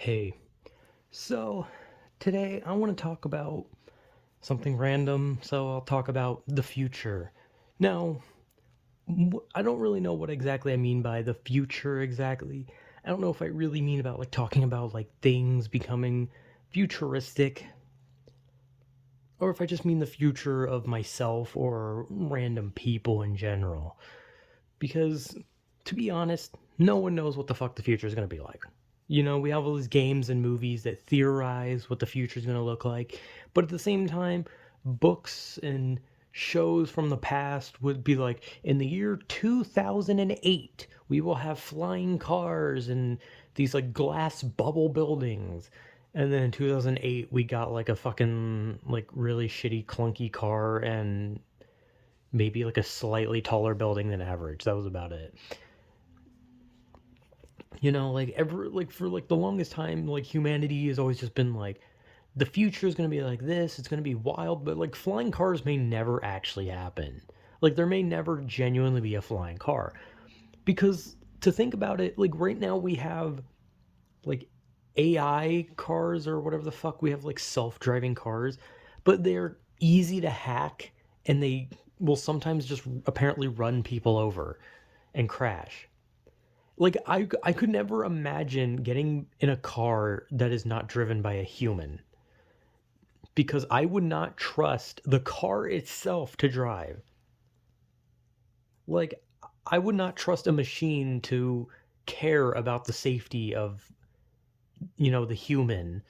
Hey, so today I want to talk about something random, so I'll talk about the future. Now, I don't really know what exactly I mean by the future exactly. I don't know if I really mean about like talking about like things becoming futuristic, or if I just mean the future of myself or random people in general. Because, to be honest, no one knows what the fuck the future is going to be like. We have all these games and movies that theorize what the future is going to look like, but at the same time, books and shows from the past would be like, in the year 2008, we will have flying cars and these like glass bubble buildings. And then in 2008, we got like a fucking like really shitty clunky car and maybe like a slightly taller building than average. That was about it. Like ever like for like the longest time, like humanity has always just been like the future is going to be like this, it's going to be wild, but like flying cars may never actually happen. Like there may never genuinely be a flying car because to think about it, like right now we have like AI cars or whatever the fuck, we have like self-driving cars, but they're easy to hack and they will sometimes just apparently run people over and crash. Like I could never imagine getting in a car that is not driven by a human because I would not trust the car itself to drive. Like I would not trust a machine to care about the safety of, the human.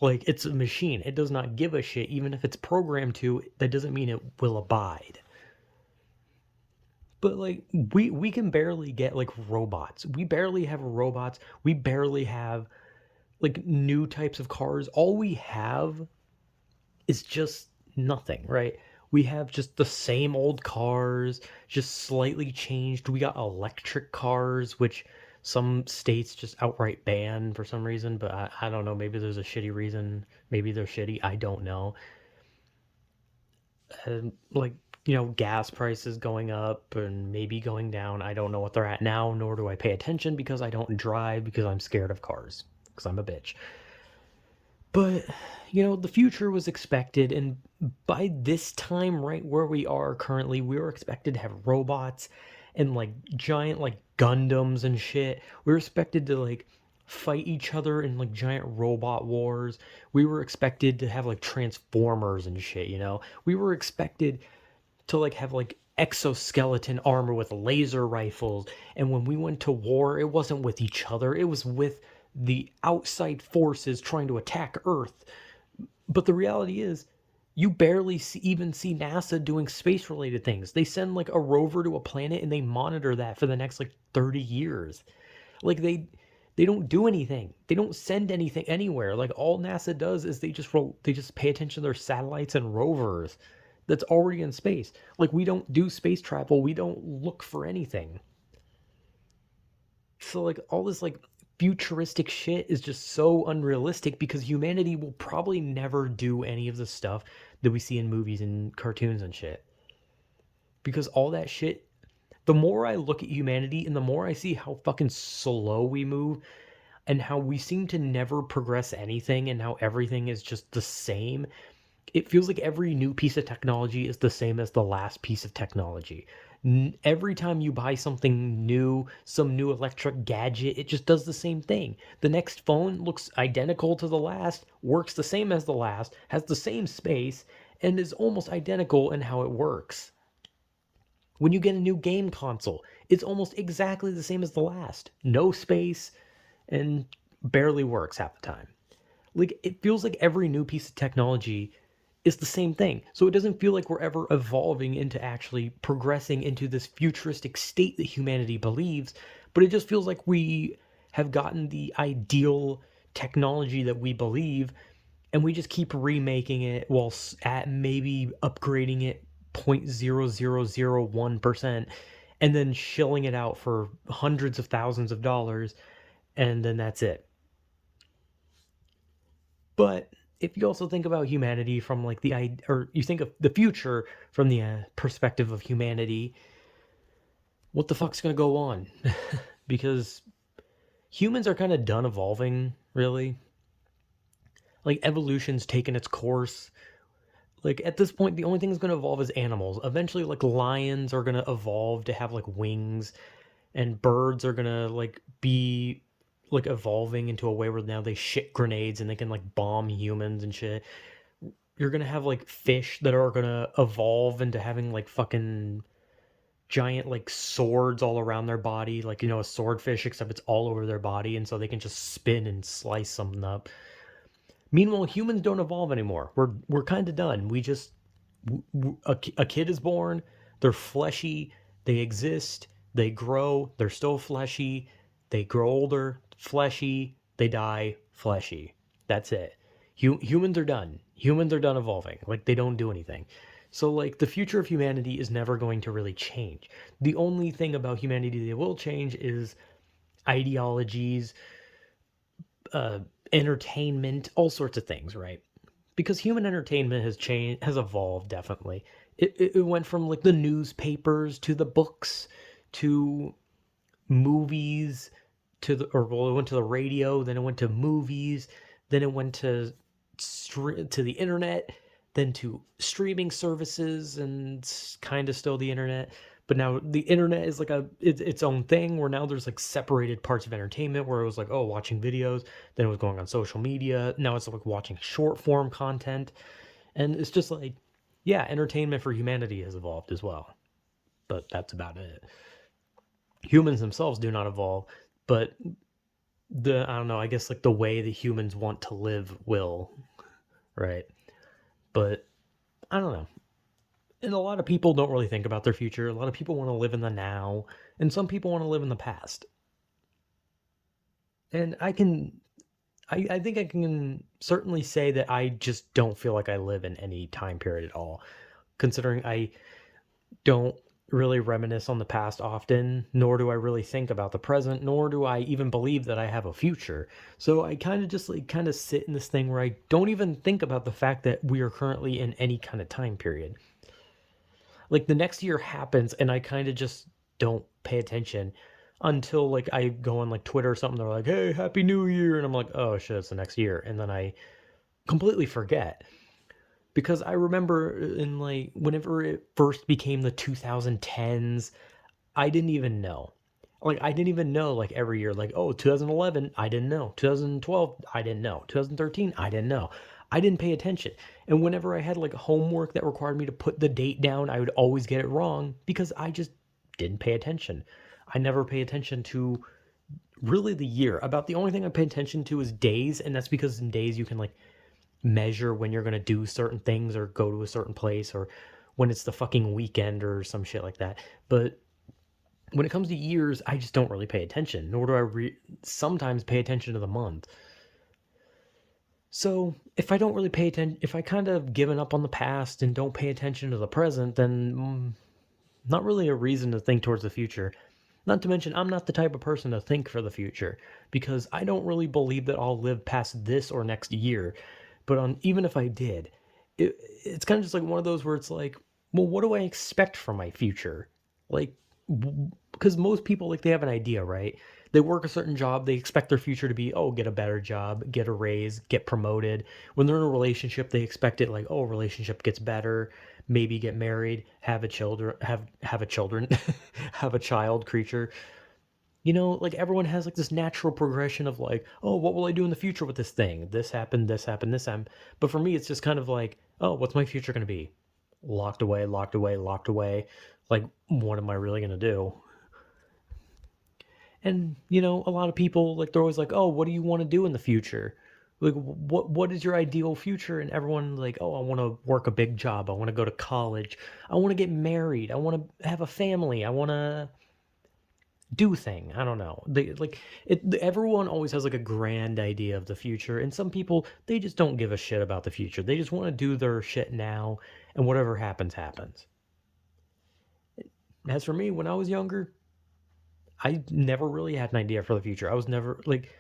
Like it's a machine. It does not give a shit even if it's programmed to. That doesn't mean it will abide. But like we can barely get like robots. We barely have robots. We barely have like new types of cars. All we have is just nothing, right? We have just the same old cars, just slightly changed. We got electric cars, which some states just outright ban for some reason, but I don't know. Maybe there's a shitty reason. Maybe they're shitty. I don't know. And like, gas prices going up and maybe going down. I don't know what they're at now, nor do I pay attention because I don't drive because I'm scared of cars because I'm a bitch. But, the future was expected, and by this time, right where we are currently, we were expected to have robots and like giant like Gundams and shit. We were expected to like fight each other in like giant robot wars. We were expected to have like Transformers and shit. We were expected to like have like exoskeleton armor with laser rifles, and when we went to war it wasn't with each other, it was with the outside forces trying to attack Earth. But the reality is you barely even see NASA doing space related things. They send like a rover to a planet and they monitor that for the next like 30 years. Like they don't do anything. They don't send anything anywhere. Like all NASA does is they just pay attention to their satellites and rovers that's already in space. Like we don't do space travel. We don't look for anything. So like all this like futuristic shit is just so unrealistic because humanity will probably never do any of the stuff that we see in movies and cartoons and shit. Because all that shit, the more I look at humanity and the more I see how fucking slow we move and how we seem to never progress anything and how everything is just the same, it feels like every new piece of technology is the same as the last piece of technology. Every time you buy something new, some new electric gadget, it just does the same thing. The next phone looks identical to the last, works the same as the last, has the same space, and is almost identical in how it works. When you get a new game console, it's almost exactly the same as the last. No space and barely works half the time. Like it feels like every new piece of technology is the same thing. So it doesn't feel like we're ever evolving into actually progressing into this futuristic state that humanity believes, but it just feels like we have gotten the ideal technology that we believe and we just keep remaking it while at maybe upgrading it 0.0001% and then shilling it out for hundreds of thousands of dollars and then that's it. But if you also think about humanity from like or you think of the future from the perspective of humanity, what the fuck's gonna go on? Because Humans are kind of done evolving, really. Like evolution's taken its course. Like at this point, the only thing that's going to evolve is animals. Eventually, like lions are going to evolve to have like wings, and birds are going to like be like evolving into a way where now they shit grenades and they can like bomb humans and shit. You're going to have like fish that are going to evolve into having like fucking giant like swords all around their body, like a swordfish, except it's all over their body, and so they can just spin and slice something up. Meanwhile, humans don't evolve anymore. We're kind of done. We just a kid is born, they're fleshy, they exist, they grow, they're still fleshy, they grow older, fleshy, they die, fleshy. That's it. Humans are done. Humans are done evolving. Like they don't do anything. So like the future of humanity is never going to really change. The only thing about humanity that will change is ideologies, uh, entertainment, all sorts of things, right? Because human entertainment has changed, has evolved definitely. It went from like the newspapers to the books to movies to the or well, it went to the radio, then it went to movies, then it went to to the internet, then to streaming services, and kind of still the internet. But now the internet is like its own thing where now there's like separated parts of entertainment where it was like, oh, watching videos, then it was going on social media, now it's like watching short form content. And it's just like, yeah, entertainment for humanity has evolved as well, but that's about it. Humans themselves do not evolve, but I don't know, I guess like the way the humans want to live will, right? But I don't know. And a lot of people don't really think about their future. A lot of people want to live in the now, and some people want to live in the past. And I think I can certainly say that I just don't feel like I live in any time period at all, considering I don't really reminisce on the past often, nor do I really think about the present, nor do I even believe that I have a future. So I kind of just like kind of sit in this thing where I don't even think about the fact that we are currently in any kind of time period. Like the next year happens and I kind of just don't pay attention until like I go on like Twitter or something. They're like, "Hey, Happy New Year," and I'm like, "Oh shit, it's the next year," and then I completely forget because I remember in like whenever it first became the 2010s, I didn't even know. Like I didn't even know like every year like, oh, 2011, I didn't know. 2012, I didn't know. 2013, I didn't know. I didn't pay attention. And whenever I had like homework that required me to put the date down, I would always get it wrong because I just didn't pay attention. I never pay attention to really the year. About the only thing I pay attention to is days, and that's because in days you can like measure when you're going to do certain things or go to a certain place or when it's the fucking weekend or some shit like that. But when it comes to years, I just don't really pay attention, nor do I sometimes pay attention to the month. So if I don't really pay attention, if I kind of given up on the past and don't pay attention to the present, then not really a reason to think towards the future. Not to mention, I'm not the type of person to think for the future because I don't really believe that I'll live past this or next year. But even if I did, it's kind of just like one of those where it's like, well, what do I expect from my future? Like, because most people like they have an idea, right? They work a certain job, they expect their future to be, oh, get a better job, get a raise, get promoted. When they're in a relationship, they expect it like, oh, relationship gets better, maybe get married, have a children, have a children, have a child creature. Like everyone has like this natural progression of like, oh, what will I do in the future with this thing? This happened, this happened, this happened. But for me, it's just kind of like, oh, what's my future going to be? Locked away, locked away, locked away. Like, what am I really going to do? And, a lot of people, like, they're always like, oh, what do you want to do in the future? Like, what is your ideal future? And everyone, like, oh, I want to work a big job. I want to go to college. I want to get married. I want to have a family. I want to do thing. I don't know. They like it. Everyone always has like a grand idea of the future, and some people they just don't give a shit about the future. They just want to do their shit now, and whatever happens, happens. As for me, when I was younger, I never really had an idea for the future. I was never like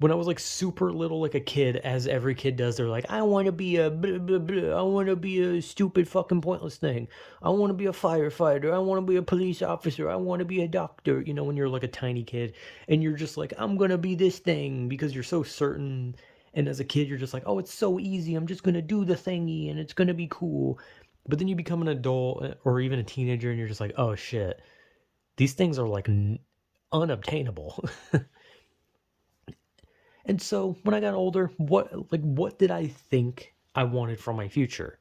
When I was, like, super little, like a kid, as every kid does, they're like, "I wanna be a blah, blah, blah. I wanna be a stupid fucking pointless thing. I wanna be a firefighter. I wanna be a police officer. I wanna be a doctor." You know, when you're, like, a tiny kid, and you're just like, "I'm gonna be this thing," because you're so certain, and as a kid, you're just like, "Oh, it's so easy. I'm just gonna do the thingy, and it's gonna be cool." But then you become an adult, or even a teenager, and you're just like, "Oh, shit. These things are, like, unobtainable." And so when I got older, what did I think I wanted from my future?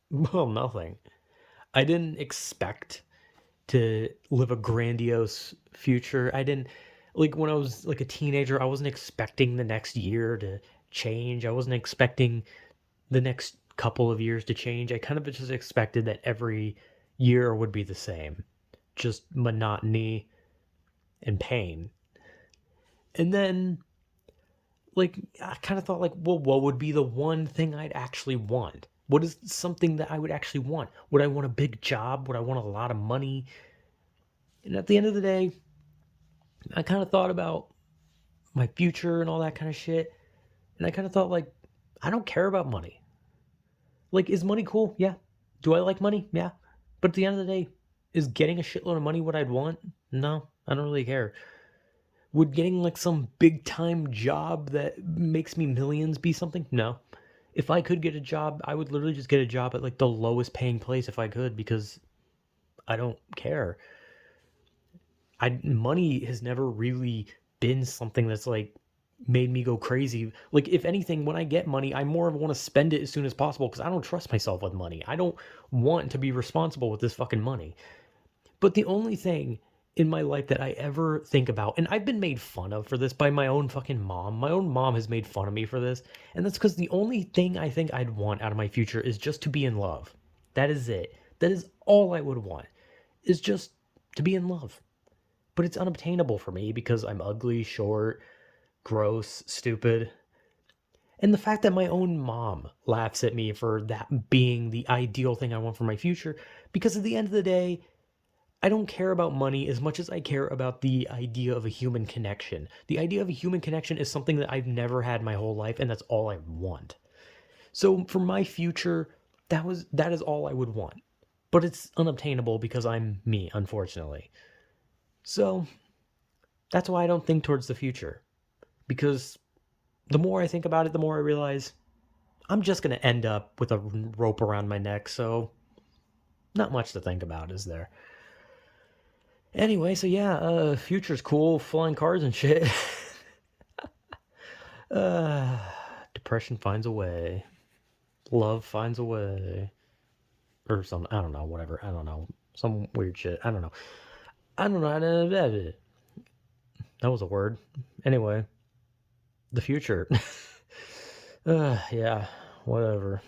Well, nothing. I didn't expect to live a grandiose future. I didn't like when I was like a teenager, I wasn't expecting the next year to change. I wasn't expecting the next couple of years to change. I kind of just expected that every year would be the same. Just monotony and pain. And then like I kind of thought like, well, what would be the one thing I'd actually want? What is something that I would actually want? Would I want a big job? Would I want a lot of money? And at the end of the day, I kind of thought about my future and all that kind of shit. And I kind of thought like, I don't care about money. Like, is money cool? Yeah. Do I like money? Yeah. But at the end of the day, is getting a shitload of money what I'd want? No, I don't really care. Would getting like some big time job that makes me millions be something? No. If I could get a job, I would literally just get a job at like the lowest paying place if I could because I don't care. Money has never really been something that's like made me go crazy. Like if anything, when I get money, I more want to spend it as soon as possible because I don't trust myself with money. I don't want to be responsible with this fucking money. But the only thing in my life that I ever think about, and I've been made fun of for this by my own fucking mom. My own mom has made fun of me for this. And that's because the only thing I think I'd want out of my future is just to be in love. That is it. That is all I would want, is just to be in love. But it's unobtainable for me because I'm ugly, short, gross, stupid. And the fact that my own mom laughs at me for that being the ideal thing I want for my future, because at the end of the day, I don't care about money as much as I care about the idea of a human connection. The idea of a human connection is something that I've never had my whole life, and that's all I want. So for my future, that is all I would want. But it's unobtainable because I'm me, unfortunately. So that's why I don't think towards the future. Because the more I think about it, the more I realize I'm just going to end up with a rope around my neck, so not much to think about, is there? Anyway, so yeah, future's cool, flying cars and shit. uh, Depression finds a way. Love finds a way. Or something. I don't know, whatever. I don't know. Some weird shit. I don't know. I don't know. That was a word. Anyway, the future. Yeah, whatever.